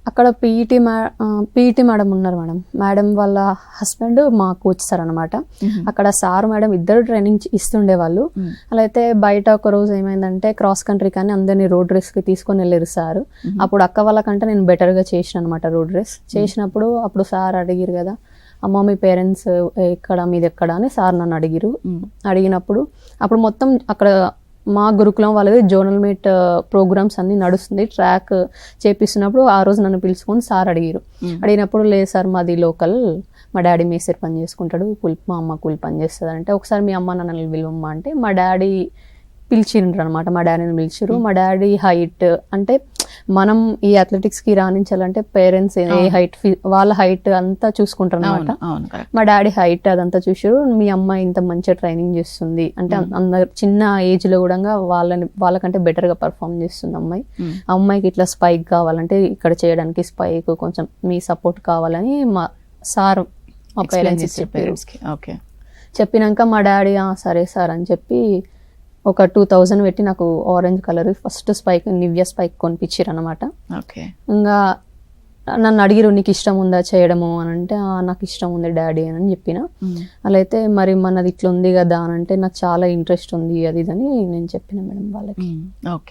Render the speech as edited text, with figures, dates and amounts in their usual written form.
అక్కడ PET madam ఉన్నారు madam. Madam వాళ్ళ హస్బెండ్ మా కోచ్ సార్ అనమాట. అక్కడ సార్ మేడం ఇద్దరు ట్రైనింగ్ ఇస్తుండే వాళ్ళు. అలా అయితే బయట ఒక రోజు ఏమైందంటే క్రాస్ కంట్రీ కానీ అందరినీ రోడ్ రేస్కి తీసుకొని వెళ్ళారు సార్. అప్పుడు అక్క వాళ్ళకంటే నేను బెటర్గా చేసిన అనమాట రోడ్ రేస్. చేసినప్పుడు అప్పుడు సార్ అడిగిరు కదా, అమ్మ మీ పేరెంట్స్ ఎక్కడ మీది ఎక్కడ అని సార్ నన్ను అడిగినప్పుడు అప్పుడు మొత్తం అక్కడ మా గురుకులం వాళ్ళది జోనల్ మీట్ ప్రోగ్రామ్స్ అన్ని నడుస్తుంది. ట్రాక్ చేపిస్తున్నప్పుడు ఆ రోజు నన్ను పిలుచుకొని సార్ అడిగినప్పుడు లేదు సార్ మాది లోకల్, మా డాడీ మేస్త్రి పని చేసుకుంటాడు, మా అమ్మ కూలి పని చేస్తుంది అంటే ఒకసారి మీ అమ్మ నన్ను పిలువమ్మా అంటే మా డాడీ పిలిచిండ్రు అనమాట. మా డాడీని పిలిచిరు. మా డాడీ హైట్ అంటే మనం ఈ అథ్లెటిక్స్కి రాణించాలంటే పేరెంట్స్ ఏ హైట్ వాళ్ళ హైట్ అంతా చూసుకుంటారు అనమాట. మా డాడీ హైట్ అదంతా చూసారు. మీ అమ్మాయి ఇంత మంచిగా ట్రైనింగ్ చేస్తుంది అంటే అందరు చిన్న ఏజ్లో కూడా వాళ్ళకంటే బెటర్గా పర్ఫామ్ చేస్తుంది అమ్మాయి. అమ్మాయికి ఇట్లా స్పైక్ కావాలంటే ఇక్కడ చేయడానికి స్పైక్ కొంచెం మీ సపోర్ట్ కావాలని మా సార్ మా పేరెంట్స్ చెప్పారు. చెప్పినాక మా డాడీ సరే సార్ అని చెప్పి ఒక 2000 పెట్టి నాకు orange colour first spike Nivia spike కొనిపించారు అనమాట. ఇంకా నన్ను అడిగిరు నీకు ఇష్టం ఉందా చేయడము అని అంటే నాకు ఇష్టం ఉంది డాడీ అని చెప్పిన. అలా అయితే మరి మనది ఇట్లా ఉంది కదా అని అంటే నాకు చాలా ఇంట్రెస్ట్ ఉంది అది ఇదని నేను చెప్పిన మేడం వాళ్ళకి. ఓకే,